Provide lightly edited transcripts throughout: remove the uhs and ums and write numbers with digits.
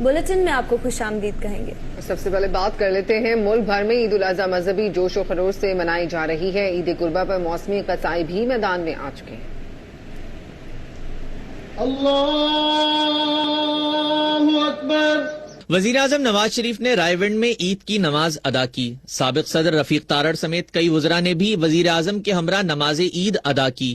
Bulletin में आपको खुश आमदीद कहेंगे। सबसे पहले बात कर लेते हैं, मुल्क भर में ईद उल अजहा मजहबी जोश और खरोश से मनाई जा रही है। ईद गुरबा पर मौसमी कसाई भी मैदान में आ चुके हैं। अल्लाहु अकबर। वजीर आजम नवाज शरीफ ने रायविंड में ईद की नमाज अदा की। साबिक सदर रफीक तारड़ समेत कई वज़रा ने भी वजीर आजम के हमरा नमाज ईद अदा की।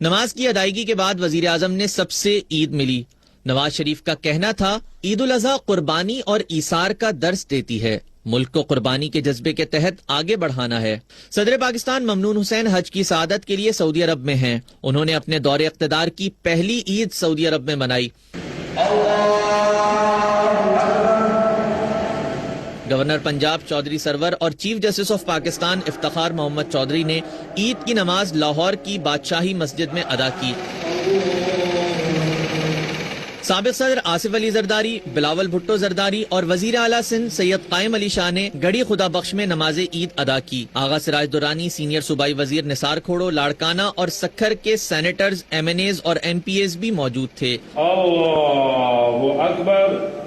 नमाज की अदायगी के बाद वजीर आजम ने सबसे ईद मिली। नवाज शरीफ का कहना था, ईद उल अजहा कुर्बानी और ईसार का दर्स देती है। मुल्क को कुर्बानी के जज्बे के तहत आगे बढ़ाना है। सदर पाकिस्तान ममनून हुसैन हज की सआदत के लिए सऊदी अरब में हैं। उन्होंने अपने दौरे इक़्तिदार की पहली ईद सऊदी अरब में मनाई। गवर्नर पंजाब चौधरी सरवर और chief justice of Pakistan Iftikhar Mohammad Chaudhry ने ईद की नमाज लाहौर की बादशाही मस्जिद में अदा की। साबिक सदर आसिफ अली जरदारी, बिलावल भुट्टो जरदारी और वजीर आला सिंध सैयद कायम अली शाह ने गढ़ी खुदा बख्श में नमाज ईद अदा की। आगा सिराज दुरानी, सीनियर सूबाई वजीर निसार खोड़ो, लाड़काना और सखर के सेनेटर्स, MNAs और MPAs भी मौजूद थे। अल्लाहु अकबर।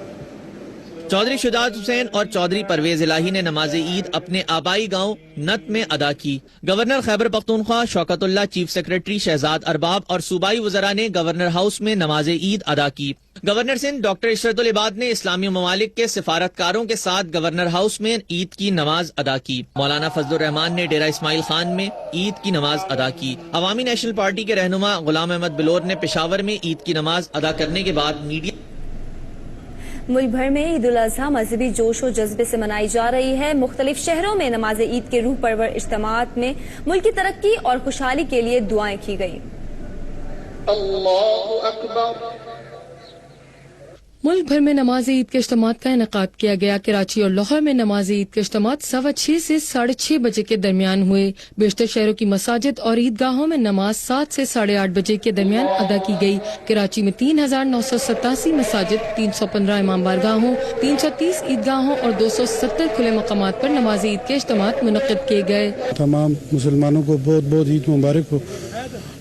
चौधरी शुजात हुसैन और चौधरी परवेज इलाही ने नमाज ईद अपने आबाई गांव नत में अदा की। Governor Khyber Pakhtunkhwa Shaukatullah, chief secretary Shahzad Arbab और सूबाई वज़रा ने गवर्नर हाउस में नमाज ईद अदा की। गवर्नर सिंध डॉक्टर इशरतुल इबाद ने इस्लामी ममालिक के सिफारतकारों के साथ गवर्नर हाउस में ईद की नमाज अदा की। मौलाना फजलुर रहमान ने डेरा इस्माइल खान में ईद की नमाज अदा की। अवामी नेशनल पार्टी के रहनुमा गुलाम अहमद बिलोर ने पेशावर में ईद की नमाज अदा करने के बाद मीडिया। मुल्क भर में ईद उल अजहा मजहबी जोश और जज्बे से मनाई जा रही है। मुख्तलिफ शहरों में नमाज ईद के रूह परवर इज्तिमात में मुल्क की तरक्की और खुशहाली के लिए दुआएं की गई। अल्लाहु अकबर। मुल्क भर में नमाज ईद के इज्तिमात का इनेकाद किया गया। कराची और लाहौर में नमाज ईद के इज्तिमात 6:15 से 6:30 बजे के दरमियान हुए। बेशतर शहरों की मसाजिद और ईदगाहों में नमाज 7 से 8:30 बजे के दरमियान अदा की गई। कराची में 3,987 मसाजिद, 315 इमाम बारगाहों, 330 ईदगाहों और 270 खुले मकामात पर नमाज ईद के इज्तिमात मुनक्किद किए गए। तमाम मुसलमानों को बहुत बहुत ईद मुबारक हो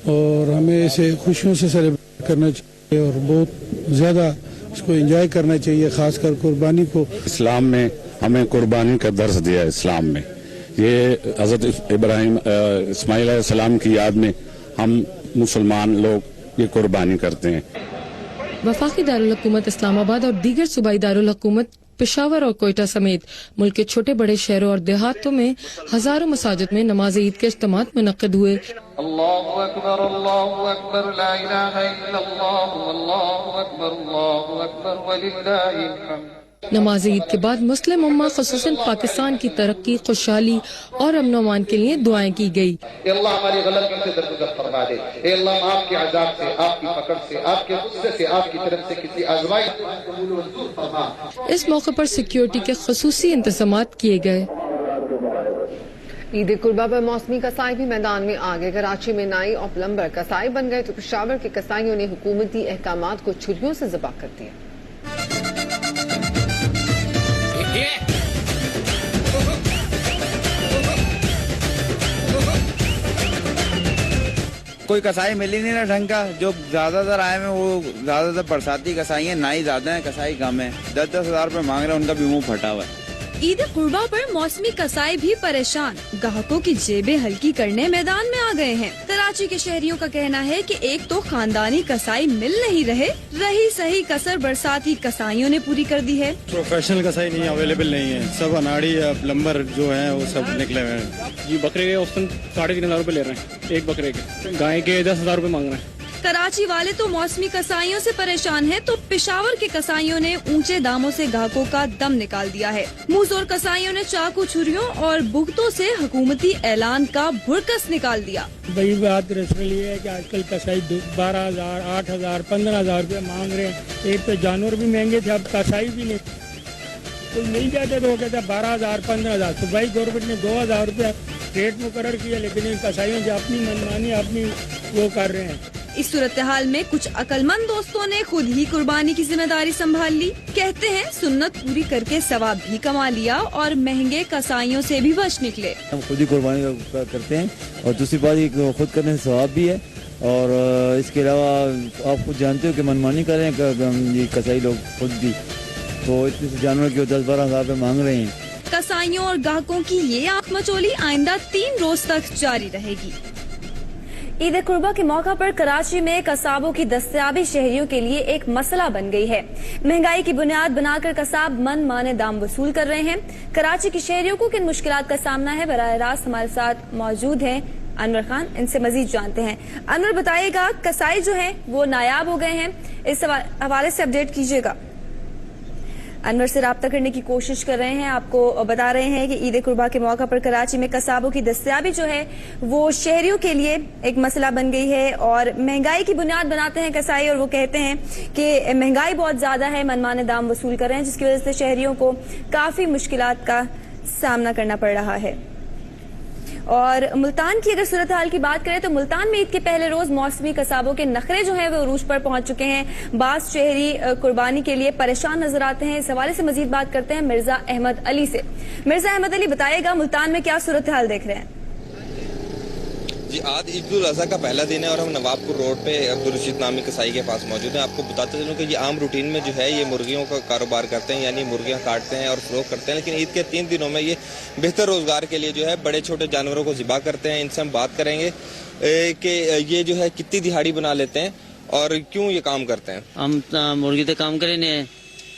और हमें इसे खुशियों से सेलिब्रेट करना चाहिए और बहुत ज़्यादा इसको एंजॉय करना चाहिए, खासकर कुर्बानी को। इस्लाम में हमें कुर्बानी का दर्स दिया है। इस्लाम में ये हज़रत इब्राहिम इस्माइल अलैहिस्सलाम की याद में हम मुसलमान लोग ये कुर्बानी करते हैं। वफाकी दारुल हुकूमत इस्लामाबाद और दीगर सूबाई दारुल हुकूमत पेशावर और कोयटा समेत मुल्क के छोटे बड़े शहरों और देहातों में हजारों मसाजिद में नमाज ईद के इज्तिमात मुनक्किद हुए। अल्लाहु अकबर, अल्लाहु अकबर, ला इलाहा इल्लल्लाह, अल्लाहु अकबर, अल्लाहु अकबर, वलिल्लाहिल हम्द। नमाज ईद के बाद मुस्लिम उम्मा खुसूसन पाकिस्तान की तरक्की, खुशहाली और अमन व अमान के लिए दुआएं की गई। अल्लाह हमारी गलतियों से दरगुजर फरमा दे। ए अल्लाह, आपके अज़ाब से, आपकी पकड़ से, आपके गुस्से से, आपकी तरफ से किसी आज़माइश कबूल मंजूर फरमा। इस मौके पर सिक्योरिटी के खुसूसी इंतजामात किए गए। ईद कुर्बा पर मौसमी कसाई भी मैदान में आ गए। कराची में नाई और प्लम्बर कसाई बन गए तो पेशावर के कसाईयों ने हुकूमती अहकामात को छुरियों से ज़बह कर दिया। कोई कसाई मिल ही नहीं रहा ढंग का। जो ज्यादातर आए हैं वो ज्यादातर बरसाती कसाई हैं, नाई ज्यादा है, कसाई कम है। 10-10 हजार रुपए मांग रहे हैं, उनका भी मुंह फटा हुआ है। ईद कुर्बा पर मौसमी कसाई भी परेशान, ग्राहकों की जेबें हल्की करने मैदान में आ गए हैं। कराची के शहरियों का कहना है कि एक तो खानदानी कसाई मिल नहीं रहे, रही सही कसर बरसाती कसाईयों ने पूरी कर दी है। प्रोफेशनल कसाई नहीं अवेलेबल नहीं है, सब अनाड़ी या प्लम्बर जो है वो सब निकले हुए हैं। ये बकरे के औसतन 3,500 रुपए ले रहे हैं एक बकरे के। गाय के 10,000 रुपए मांग रहे हैं। कराची वाले तो मौसमी कसाईयों से परेशान हैं, तो पेशावर के कसाईयों ने ऊंचे दामों से ग्राहकों का दम निकाल दिया है। मुंहजोर कसाईयों ने चाकू, छुरियों और बुगतों से हुकूमती ऐलान का भुरकस निकाल दिया। वही बात रसमी है कि आजकल कसाई 12,000, 8,000, 15,000 रुपए मांग रहे हैं। एक तो जानवर भी महंगे थे, अब कसाई भी नहीं। कोई मिल जाते तो वो कहता 12,000, 15,000। तो भाई गवर्नमेंट ने 2,000 रुपया रेट मुकर्रर किया, लेकिन इन कसाईयों से अपनी मनमानी अपनी वो कर रहे हैं। इस सूरत हाल में कुछ अक्लमंद दोस्तों ने खुद ही कुर्बानी की जिम्मेदारी संभाल ली। कहते हैं सुन्नत पूरी करके सवाब भी कमा लिया और महंगे कसाईयों से भी बच निकले। हम खुद ही कुर्बानी करते हैं और दूसरी बात ये खुद करने से सवाब भी है। और इसके अलावा आप खुद जानते हो कि मनमानी करें ये कसाई लोग खुद भी तो इतने जानवर क्यों 10-12 हज़ार रुपये मांग रहे हैं। कसाईयों और ग्राहकों की ये आंख मचोली आइंदा 3 रोज तक जारी रहेगी। ईद कुर्बा के मौका पर कराची में कसाबों की दस्तयाबी शहरियों के लिए एक मसला बन गई है। महंगाई की बुनियाद बनाकर कसाब मन माने दाम वसूल कर रहे हैं। कराची के शहरियों को किन मुश्किलात का सामना है, बराह रास्त हमारे साथ मौजूद हैं अनवर खान, इनसे मजीद जानते हैं। अनवर बताइएगा, कसाई जो हैं वो नायाब हो गए हैं, इस हवाले से अपडेट कीजिएगा। अनवर से राब्ता करने की कोशिश कर रहे हैं, आपको बता रहे हैं कि ईद कुर्बा के मौका पर कराची में कसाबों की दस्तयाबी जो है वो शहरियों के लिए एक मसला बन गई है और महंगाई की बुनियाद बनाते हैं कसाई, और वो कहते हैं कि महंगाई बहुत ज्यादा है, मनमाने दाम वसूल कर रहे हैं, जिसकी वजह से शहरियों को काफी मुश्किलात का सामना करना पड़ रहा है। और मुल्तान की अगर सूरत हाल की बात करें तो मुल्तान में ईद के पहले रोज मौसमी कसाबों के नखरे जो हैं वो उरूज पर पहुंच चुके हैं। बास शहरी कुर्बानी के लिए परेशान नजर आते हैं। इस हवाले से मजीद बात करते हैं मिर्जा अहमद अली से। मिर्जा अहमद अली, बताइएगा मुल्तान में क्या सूरत हाल देख रहे हैं? जी, आज ईद उल अज़हा का पहला दिन है और हम नवाबपुर रोड पे अब्दुल रशीद नामी कसाई के पास मौजूद हैं। आपको बताते चलूं कि ये आम रूटीन में जो है ये मुर्गियों का कारोबार करते हैं, यानी मुर्गियां काटते हैं और फरोख्त करते हैं, लेकिन ईद के 3 दिनों में ये बेहतर रोजगार के लिए जो है बड़े छोटे जानवरों को ज़िबा करते हैं। इनसे हम बात करेंगे कि ये जो है कितनी दिहाड़ी बना लेते हैं और क्यों ये काम करते हैं। हम मुर्गी ते काम करे ने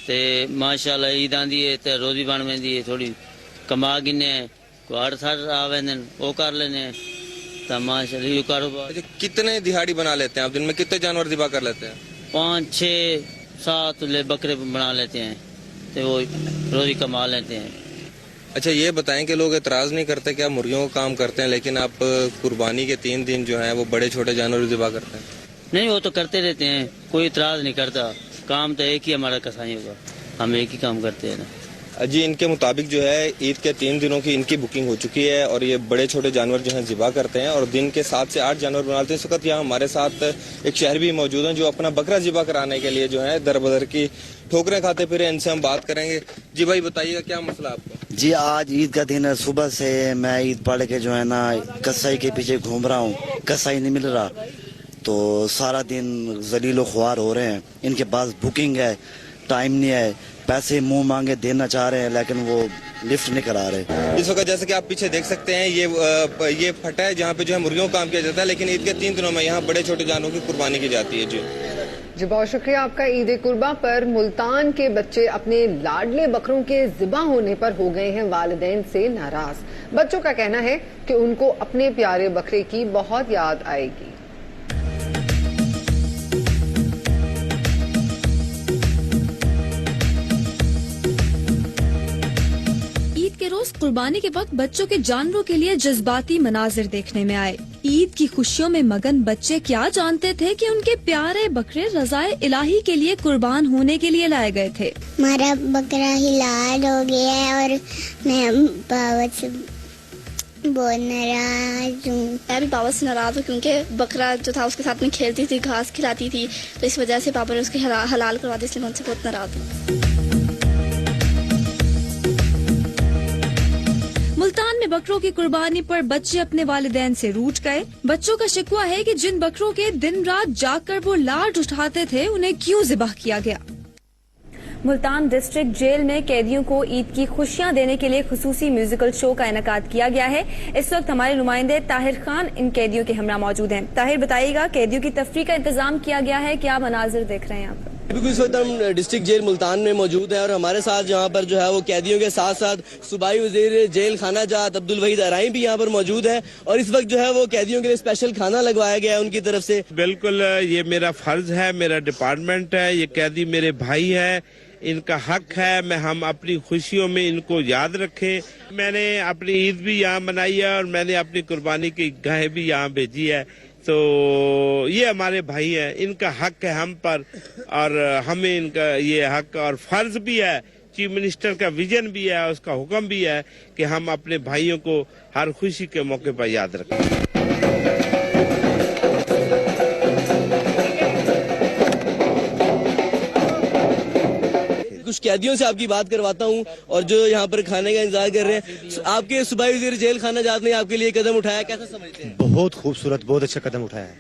ते माशाल्लाह ईद आंदी है ते रोजी बन वेंदी है, थोड़ी कमा गिने को 8-7 आवेंदे वो कर लेने माशाल्लाह ये कारोबार। कितने दिहाड़ी बना लेते हैं आप? दिन में कितने जानवर ज़िबा कर लेते हैं? 5-6-7 बकरे बना लेते हैं तो वो रोजी कमा लेते हैं। अच्छा, ये बताएं कि लोग एतराज नहीं करते कि आप मुर्गियों का काम करते हैं लेकिन आप कुर्बानी के 3 दिन जो है वो बड़े छोटे जानवर ज़िबा करते हैं? नहीं, वो तो करते रहते हैं, कोई इतराज नहीं करता। काम तो एक ही हमारा कसाईयों का, हम एक ही काम करते हैं ना। जी, इनके मुताबिक जो है ईद के 3 दिनों की इनकी बुकिंग हो चुकी है और ये बड़े छोटे जानवर जो हैं ज़िबा करते हैं और दिन के 7 से 8 जानवर बनाते हैं। इस वक्त यहाँ हमारे साथ एक शहरी भी मौजूद हैं जो अपना बकरा ज़िबा कराने के लिए जो है दर बदर की ठोकरें खाते फिरे। इनसे हम बात करेंगे। जी भाई, बताइएगा क्या मसला आपका? जी, आज ईद का दिन है। सुबह से मैं ईद पढ़ के जो है ना कसाई के पीछे घूम रहा हूँ, कसाई नहीं मिल रहा, तो सारा दिन जलीलो ख्वार हो रहे हैं। इनके पास बुकिंग है, टाइम नहीं है, पैसे मुंह मांगे देना चाह रहे हैं लेकिन वो लिफ्ट नहीं करा रहे। इस वक्त जैसे कि आप पीछे देख सकते हैं ये फटा है जहाँ पे जो है मुर्गियों का काम किया जाता है, लेकिन ईद के 3 दिनों में यहाँ बड़े छोटे जानवरों की कुर्बानी की जाती है। जी, बहुत शुक्रिया आपका। ईद कुर्बा पर मुल्तान के बच्चे अपने लाडले बकरों के ज़िबा होने पर हो गए हैं वालिदैन से नाराज। बच्चों का कहना है कि उनको अपने प्यारे बकरे की बहुत याद आएगी। रोज कुर्बानी के वक्त बच्चों के जानवरों के लिए जज्बाती मनाजिर देखने में आए। ईद की खुशियों में मगन बच्चे क्या जानते थे कि उनके प्यारे बकरे रज़ाए इलाही के लिए कुर्बान होने के लिए लाए गए थे। हमारा बकरा हिलाल हो गया है और मैं बाबा से बहुत नाराज हूँ। मैं भी बाबा से नाराज हूँ क्योंकि बकरा जो था उसके साथ में खेलती थी, घास खिलाती थी, तो इस वजह से पापा ने उसके हलाल करवा दी, इसलिए मैं उनसे बहुत नाराज हूँ। मुल्तान में बकरों की कुर्बानी पर बच्चे अपने वालिदैन से रूठ गए। बच्चों का शिकवा है कि जिन बकरों के दिन रात जागकर वो लाड उठाते थे उन्हें क्यों ज़िबाह किया गया। मुल्तान डिस्ट्रिक्ट जेल में कैदियों को ईद की खुशियां देने के लिए खुसूसी म्यूजिकल शो का इनेकाद किया गया है। इस वक्त हमारे नुमाइंदे ताहिर खान इन कैदियों के हमरा मौजूद हैं। ताहिर, बताइएगा, कैदियों की तफरीह का इंतजाम किया गया है, क्या मनाजिर देख रहे हैं यहाँ पर? बिल्कुल, इस वक्त हम डिस्ट्रिक्ट जेल मुल्तान में मौजूद हैं और हमारे साथ यहाँ पर जो है वो कैदियों के साथ साथ सूबाई वजीर जेल खाना जात अब्दुल वहीद अराई भी यहाँ पर मौजूद है और इस वक्त जो है वो कैदियों के लिए स्पेशल खाना लगवाया गया है उनकी तरफ से। बिल्कुल, ये मेरा फर्ज है, मेरा डिपार्टमेंट है, ये कैदी मेरे भाई है, इनका हक है मैं हम अपनी खुशियों में इनको याद रखें। मैंने अपनी ईद भी यहाँ मनाई है और मैंने अपनी कुर्बानी की गाय भी यहाँ भेजी है, तो ये हमारे भाई हैं, इनका हक है हम पर और हमें इनका ये हक और फर्ज भी है। चीफ मिनिस्टर का विजन भी है, उसका हुक्म भी है कि हम अपने भाइयों को हर खुशी के मौके पर याद रखें। कुछ कैदियों से आपकी बात करवाता हूँ और जो यहाँ पर खाने का इंतजार कर रहे हैं। आपके सूबाई वजीर जेल खाना जात ने आपके लिए कदम उठाया, कैसा समझते हैं? बहुत खूबसूरत, बहुत अच्छा कदम उठाया है।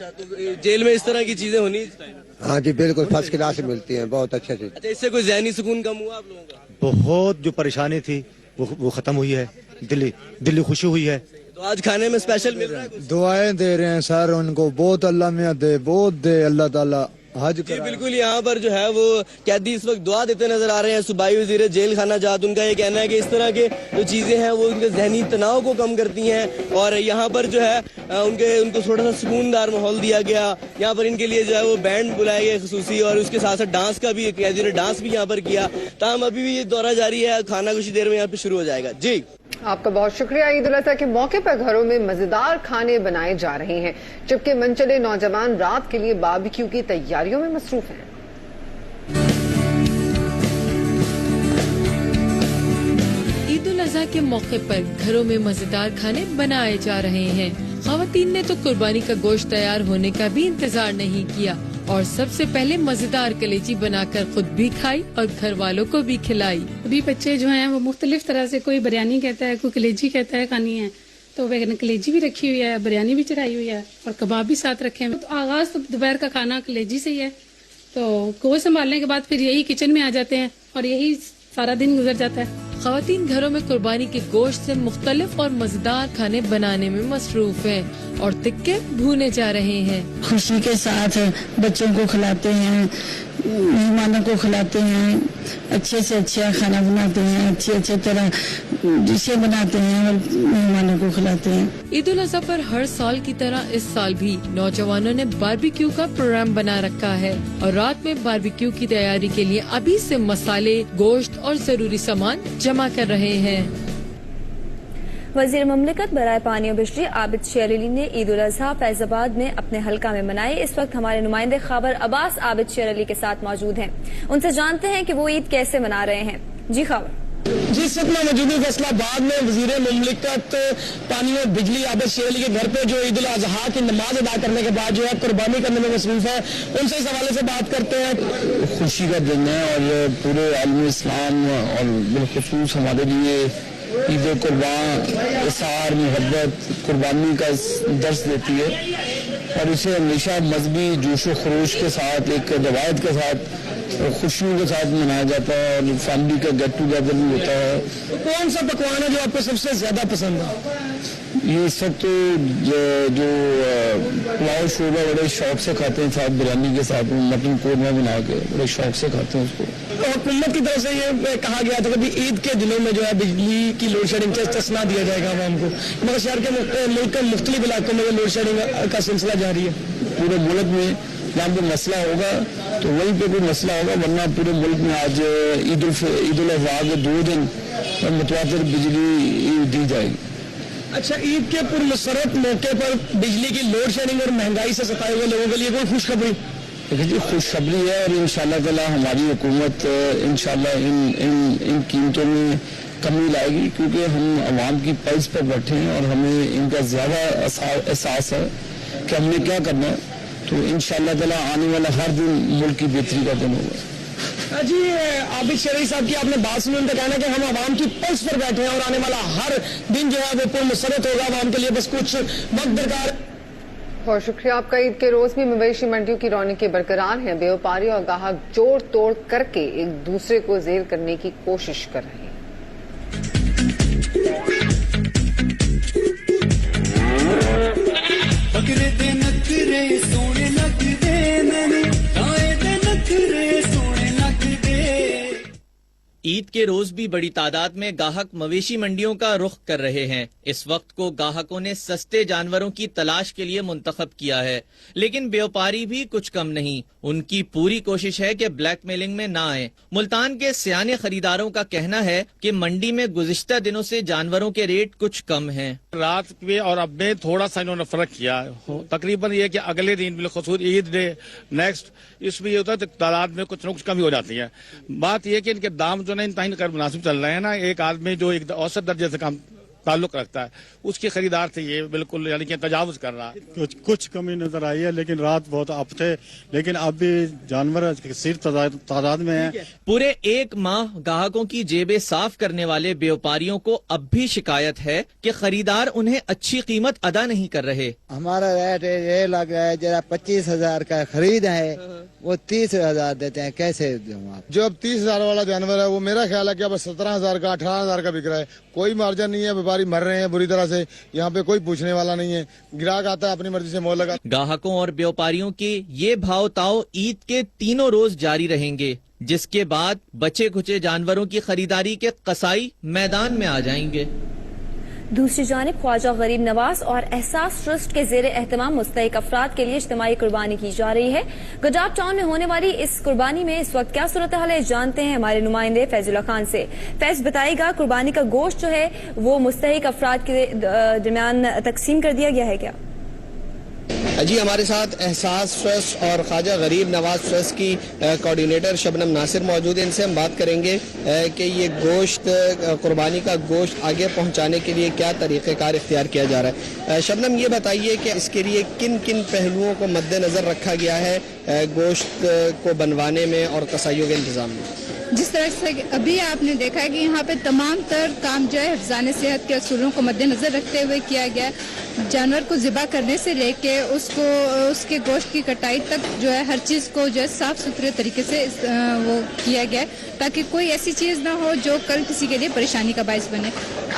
अच्छा, तो जेल में इस तरह की चीजें होनी चाहिए। हाँ जी बिल्कुल फर्स्ट क्लास मिलती हैं, बहुत अच्छे से। अच्छा, इससे कोई ज़हनी सुकून कम हुआ आप लोगों का? बहुत जो परेशानी थी वो खत्म हुई है, दिल्ली खुशी हुई है। तो आज खाने में स्पेशल मिल रहा है कुछ? दुआएं दे रहे हैं सर उनको, बहुत अल्लाह मियां दे, बहुत दे अल्लाह ताला हज जी बिल्कुल। यहाँ पर जो है वो कैदी इस वक्त दुआ देते नजर आ रहे हैं। सूबाई वजीर जेल खाना जात, उनका ये कहना है कि इस तरह के जो चीजें हैं वो उनके जहनी तनाव को कम करती हैं और यहाँ पर जो है उनको थोड़ा सा सुकूनदार माहौल दिया गया। यहाँ पर इनके लिए जो है वो बैंड बुलाए गए खसूसी और उसके साथ साथ डांस का भी, कैदी ने डांस भी यहाँ पर किया। ताहम अभी भी ये दौरा जारी है, खाना कुछ देर में यहाँ पे शुरू हो जाएगा। जी आपका बहुत शुक्रिया। ईद उल अजहा के मौके पर घरों में मजेदार खाने बनाए जा रहे हैं, जबकि मनचले नौजवान रात के लिए बारबेक्यू की तैयारियों में मसरूफ हैं। ईद उल अजहा के मौके पर घरों में मजेदार खाने बनाए जा रहे हैं। ख़वातीन ने तो कुर्बानी का गोश्त तैयार होने का भी इंतजार नहीं किया और सबसे पहले मजेदार कलेजी बनाकर खुद भी खाई और घर वालों को भी खिलाई। अभी बच्चे जो हैं वो मुख्तलिफ तरह से, कोई बिरयानी कहता है, कोई कलेजी कहता है खानी है, तो वैसे कलेजी भी रखी हुई है, बिरयानी भी चढ़ाई हुई है और कबाब भी साथ रखे हैं। तो आगाज तो दोपहर का खाना कलेजी से ही है, तो गोश्त संभालने के बाद फिर यही किचन में आ जाते हैं और यही सारा दिन गुजर जाता है। ख़वातीन घरों में कुर्बानी के गोश्त से मुख्तलिफ और मजेदार खाने बनाने में मसरूफ हैं और तिक्के भूने जा रहे हैं। खुशी के साथ बच्चों को खिलाते हैं, मेहमानों को खिलाते हैं, अच्छे से अच्छा खाना बनाते हैं, अच्छे तरह डिशें बनाते हैं और मेहमानों को खिलाते हैं। ईद उल अजहा पर हर साल की तरह इस साल भी नौजवानों ने बारबेक्यू का प्रोग्राम बना रखा है और रात में बारबेक्यू की तैयारी के लिए अभी से मसाले, गोश्त और जरूरी सामान जमा कर रहे हैं। वजीर मुमलिकत बराए पानी और बिजली आबिद शेर अली ने ईद उल अजहा फैजाबाद में अपने हल्का में मनाई। इस वक्त हमारे नुमाइंदे खबर अब्बास आबिद शेर अली के साथ मौजूद हैं। उनसे जानते हैं कि वो ईद कैसे मना रहे हैं। जी खबर। जी इस वक्त मैं मौजूद हूँ फैसलाबाद में वजीर मुमलिकत पानी और बिजली आबिद शेर अली के घर पे, जो ईद उल अजहा की नमाज अदा करने के बाद जो है कुर्बानी करने में मसरूफ है। उनसे इस हवाले से बात करते हैं। खुशी का दिन है और पूरे आलम इस्लाम और बिलखुसूस हमारे लिए ईद कुर्बान इसार मोहब्बत कुर्बानी का दर्स देती है और इसे हमेशा मजहबी जोश व खरोश के साथ, एक रवायत के साथ, खुशियों के साथ मनाया जाता है और फैमिली का गेट टुगेदर भी होता है। तो कौन सा पकवान है जो आपको सबसे ज्यादा पसंद है? ये इस वक्त तो जो पुलाव शोरबा बड़े शौक से खाते हैं, साथ बिरयानी के साथ मटन कोरमा बना के बड़े शौक से खाते हैं उसको। तो हुकूमत की तरफ से ये कहा गया था कि ईद के दिनों में जो है बिजली की लोड शेडिंग का इस्तेस्ना दिया जाएगा आवाम को, मगर शहर के मुल्क के मुख्तलिफ इलाकों में लोड शेडिंग का सिलसिला जारी है। पूरे मुल्क में जहाँ पे मसला होगा तो वहीं पे कोई मसला होगा, वरना पूरे मुल्क में आज ईद उल अजहा के 2 दिन मुतवातिर बिजली दी जाएगी। अच्छा, ईद के पुरमसरत मौके पर बिजली की लोड शेडिंग और महंगाई से सताए हुए लोगों के लिए कोई खुशखबरी? देखिए जी, खुशखबरी है और इंशाअल्लाह ताला हमारी हुकूमत इंशाअल्लाह इन कीमतों में कमी लाएगी, क्योंकि हम आवाम की पल्स पर बैठे हैं और हमें इनका ज्यादा एहसास है कि हमने क्या करना है। तो इंशाअल्लाह ताला आने वाला हर दिन मुल्क की बेहतरी का दिन होगा। जी आबिद शेर अली साहब की आपने बात सुनी, उनका कहना है कि हम आवाम की पल्स पर बैठे हैं और आने वाला हर दिन जो है वो पुरमसरत होगा, आवाम के लिए बस कुछ वक्त दरकार। बहुत शुक्रिया आपका। ईद के रोज भी मवेशी मंडियों की रौनकें बरकरार हैं। व्यापारी और ग्राहक जोड़ तोड़ करके एक दूसरे को जेल करने की कोशिश कर रहे हैं। ईद के रोज भी बड़ी तादाद में गाहक मवेशी मंडियों का रुख कर रहे हैं। इस वक्त को गाहकों ने सस्ते जानवरों की तलाश के लिए मुंतखब किया है, लेकिन व्यापारी भी कुछ कम नहीं। उनकी पूरी कोशिश है कि ब्लैकमेलिंग में ना आए। मुल्तान के सियाने खरीदारों का कहना है कि मंडी में गुज़िश्ता दिनों से जानवरों के रेट कुछ कम हैं। रात में और अब में थोड़ा सा इन्होंने फर्क किया, तकरीबन ये कि अगले दिन बिलखसूस ईद डे नेक्स्ट, इसमें ये होता है तादाद में कुछ न कुछ कमी हो जाती है। बात यह कि इनके दाम जो है इंतहाई मुनासिब चल रहे हैं ना। एक आदमी जो एक औसत दर्जे से ताल्लुक रखता है, उसके खरीदार से ये बिल्कुल यानी कि तजावुज कर रहा है। कुछ कमी नजर आई है, लेकिन रात बहुत अप थे, लेकिन अब भी जानवर सिर्फ तादाद में है। पूरे एक माह ग्राहकों की जेबें साफ करने वाले व्यापारियों को अब भी शिकायत है कि खरीदार उन्हें अच्छी कीमत अदा नहीं कर रहे। हमारा रेट ये लग रहा है जरा 25,000 का खरीद है, वो 30,000 देते हैं, कैसे दूं आप? जो अब 30,000 वाला जानवर है वो मेरा ख्याल है कि अब 17,000 का 18,000 का बिक रहा है। कोई मार्जिन नहीं है, व्यापारी मर रहे हैं बुरी तरह से, यहाँ पे कोई पूछने वाला नहीं है। ग्राहक आता है अपनी मर्जी से मोल लगा। ग्राहकों और व्यापारियों के ये भाव ताव ईद के तीनों रोज जारी रहेंगे, जिसके बाद बचे खुचे जानवरों की खरीदारी के कसाई मैदान में आ जाएंगे। दूसरी जानिब ख्वाजा गरीब नवाज और एहसास ट्रस्ट के जेर एहतमाम मुस्तहिक अफराद के लिए इज्तिमाई कुर्बानी की जा रही है। गुजरात टाउन में होने वाली इस कुर्बानी में इस वक्त क्या सूरत हाल है, जानते हैं हमारे नुमाइंदे फैजुल्ला खान से। फैज बताएगा, कुर्बानी का गोश्त जो है वो मुस्तहिक अफराद के दरमियान तकसीम कर दिया गया है क्या? जी, हमारे साथ एहसास ट्रस्ट और ख्वाजा गरीब नवाज ट्रस्ट की कोऑर्डिनेटर शबनम नासिर मौजूद हैं। इनसे हम बात करेंगे कि ये गोश्त, कुर्बानी का गोश्त आगे पहुंचाने के लिए क्या तरीक़ेकार इख्तियार किया जा रहा है। शबनम, ये बताइए कि इसके लिए किन किन पहलुओं को मद्देनज़र रखा गया है गोश्त को बनवाने में और कसाईयों के इंतज़ाम में? जिस तरह से अभी आपने देखा है कि यहाँ पे तमाम तर काम जो है हिफ्ज़ान सेहत के असूलों को मद्देनज़र रखते हुए किया गया। जानवर को ज़िबा करने से लेके उसको उसके गोश्त की कटाई तक जो है हर चीज़ को जो है साफ़ सुथरे तरीके से वो किया गया है, ताकि कोई ऐसी चीज़ ना हो जो कल किसी के लिए परेशानी का बायस बने।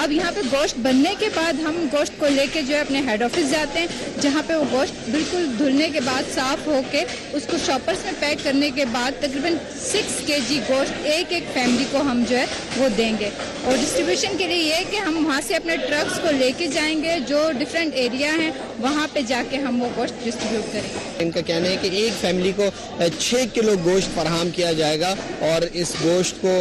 अब यहाँ पे गोश्त बनने के बाद हम गोश्त को लेके जो है अपने हेड ऑफिस जाते हैं, जहाँ पे वो गोश्त बिल्कुल धुलने के बाद साफ़ होके उसको शॉपर्स में पैक करने के बाद तकरीबन 6 kg गोश्त एक एक फैमिली को हम जो है वो देंगे। और डिस्ट्रीब्यूशन के लिए ये है कि हम वहाँ से अपने ट्रक्स को लेके जाएंगे, जो डिफरेंट एरिया हैं वहाँ पे जाके हम वो गोश्त डिस्ट्रीब्यूट करेंगे। इनका कहना है कि एक फैमिली को 6 किलो गोश्त फराहम किया जाएगा और इस गोश्त को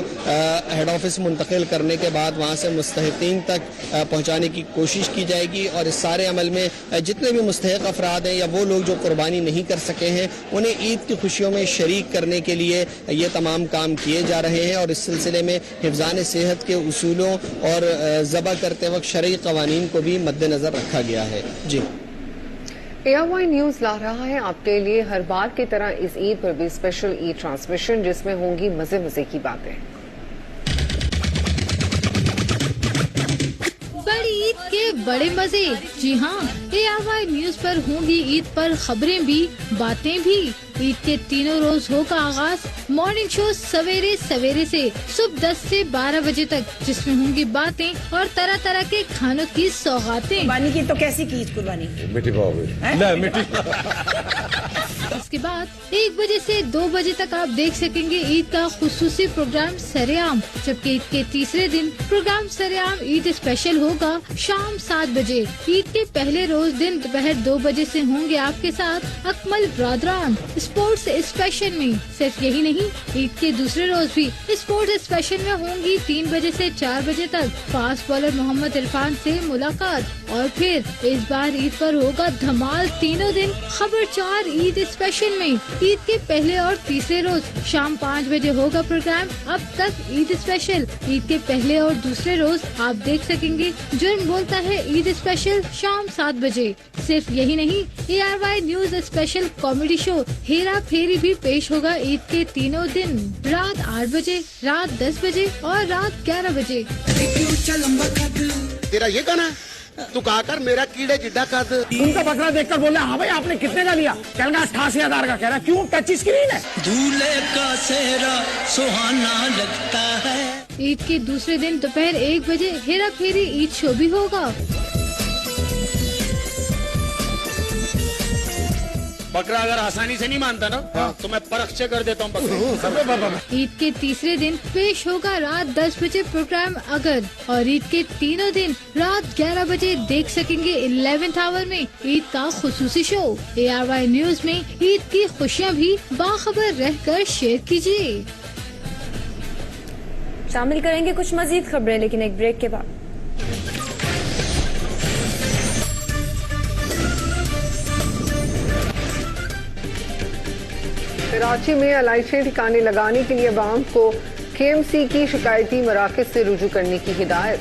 हेड ऑफिस मुंतकिल करने के बाद वहाँ से मुस्तहिकीन तक पहुँचाने की कोशिश की जाएगी। और इस सारे अमल में जितने भी मुस्तहिक अफराद हैं या वो लोग जो कुर्बानी नहीं कर सके हैं, उन्हें ईद की खुशियों में शरीक करने के लिए ये तमाम काम किए जा रहे हैं। और इस सिलसिले में हिफ्ज़ान सेहत के उसूलों और ज़बह करते वक्त शरई क़वानीन को भी मद्देनज़र रखा गया है। जी, ARY न्यूज ला रहा है आपके लिए हर बार की तरह इस ईद पर भी स्पेशल ईद ट्रांसमिशन, जिसमें होंगी मजे मजे की बातें। बड़ी ईद के बड़े मजे। जी हाँ, ARY न्यूज पर होंगी ईद पर खबरें भी, बातें भी। ईद के तीनों रोज होगा आगाज मॉर्निंग शो सवेरे सवेरे से सुबह 10 से 12 बजे तक, जिसमें होंगी बातें और तरह तरह के खानों की सौगातें। कुर्बानी की तो कैसी की ईद कुर्बानी? मिठी इसके बाद 1 बजे से 2 बजे तक आप देख सकेंगे ईद का खुसूसी प्रोग्राम सरेआम, जबकि ईद के तीसरे दिन प्रोग्राम सरेआम ईद स्पेशल होगा शाम 7 बजे। ईद के पहले रोज दिन दोपहर 2 बजे से होंगे आपके साथ अकमल ब्रादरान स्पोर्ट्स स्पेशल में। सिर्फ यही नहीं, ईद के दूसरे रोज भी स्पोर्ट्स स्पेशल में होंगी 3 बजे से 4 बजे तक फास्ट बॉलर मोहम्मद इरफान से मुलाकात। और फिर इस बार ईद पर होगा धमाल तीनों दिन खबर 4 ईद स्पेशल में। ईद के पहले और तीसरे रोज शाम 5 बजे होगा प्रोग्राम अब तक ईद स्पेशल। ईद के पहले और दूसरे रोज आप देख सकेंगे जुर्म बोलता है ईद स्पेशल शाम 7 बजे। सिर्फ यही नहीं, ARY news special comedy show Hera Pheri भी पेश होगा ईद के तीनों दिन, रात 8 बजे, रात 10 बजे और रात 11 बजे। तेरा ये गाना तू कहा कर मेरा कीड़े चिड्डा कद। उनका बकरा देखकर बोले हाँ भाई आपने कितने का लिया? कहना 88,000 का। कह रहा क्यों? टच स्क्रीन है। दूल्हे का सेहरा सुहाना लगता है। ईद के दूसरे दिन दोपहर 1 बजे हेरा फेरी ईद शो भी होगा। बकरा अगर आसानी से नहीं मानता ना तो मैं परख से कर देता हूँ। ईद के तीसरे दिन पेश होगा रात 10 बजे प्रोग्राम अगर, और ईद के तीनों दिन रात 11 बजे देख सकेंगे 11th आवर में ईद का खुसूसी शो। ARY न्यूज में ईद की खुशियाँ भी बाखबर रहकर शेयर कीजिए। शामिल करेंगे कुछ मजीद खबरें, लेकिन एक ब्रेक के बाद। कराची में अलाइशें ठिकाने लगाने के लिए अवाम को KMC की शिकायती मराकज से रुजू करने की हिदायत।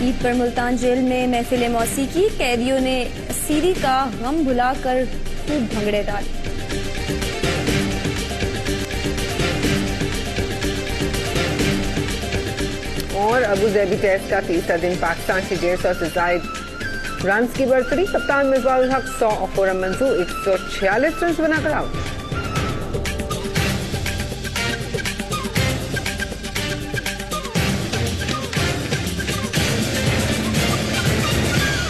عید پر ملتان جیل میں محفل موسیقی، قیدیوں نے سیری کا غم بھلا کر خوب بھنگڑے ڈالے۔ اور ابو ظہبی ٹیسٹ کا تیسرا دن پاکستان کی 150 سے زائد رنز کی برتری، کپتان مصباح الحق 100 اور خرم منصور 146 رنز بنا کر آؤٹ۔